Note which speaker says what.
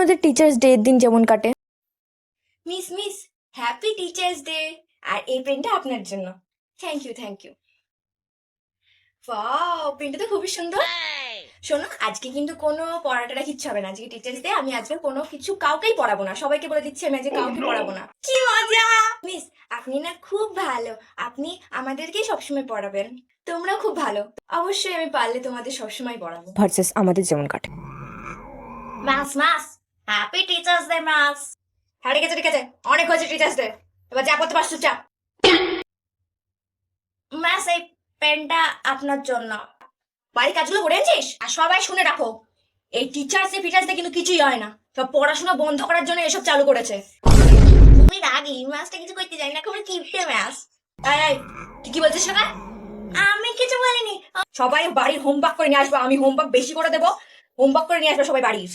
Speaker 1: আপনাদের teachers day এর দিন যেমন কাটে?
Speaker 2: Miss miss happy teachers day. আর এই পেনটা আপনার জন্য। Thank you thank you. Wow, পেনটা তো খুবই সুন্দর। শোনো, আজকে কিন্তু কোনো পড়াটা কিচ্ছু হবে না। আজকে টিচার্স ডে, আমি আজকে কোনো কিছু কাউকেই পড়াবো না। সবাইকে বলে দিচ্ছি আমি আজকে কাউকে পড়াবো না। কি মজা! মিস, আপনি না খুব ভালো। আপনি আমাদেরকেই সবসময় পড়াবেন। তোমরাও খুব ভালো। অবশ্যই আমি পারলে তোমাদের সবসময় পড়াবো।
Speaker 1: ভার্সেস আমাদের যেমন কাটে?
Speaker 2: মাস মাস হ্যাপি টিচার্স ডে মাস। হ্যাঁ, ঠিক আছে ঠিক আছে, অনেক হয়েছে টিচার্স ডে। এবার যা করতে পারছো চুপচাপ। ম্যাস, এই পেনটা আপনার জন্য। বাড়ির কাজগুলো করে আনছিস? আর সবাই শুনে রাখো, এই টিচার্স ডে ফিচার্স ডে কিন্তু কিছুই হয় না। সব পড়াশোনা বন্ধ করার জন্য এসব চালু করেছে। খুবই রাগি, ম্যাসটা কিছু করতে জানি না, খুবই কিপটে ম্যাস। এই এই, তুই কি বলছিস না? আমি কিছু বলিনি। সবাই বাড়ির হোমওয়ার্ক করে নিয়ে আসবে, আমি হোমওয়ার্ক বেশি করে দেবো। হোমওয়ার্ক করে নিয়ে আসবে সবাই বাড়ির।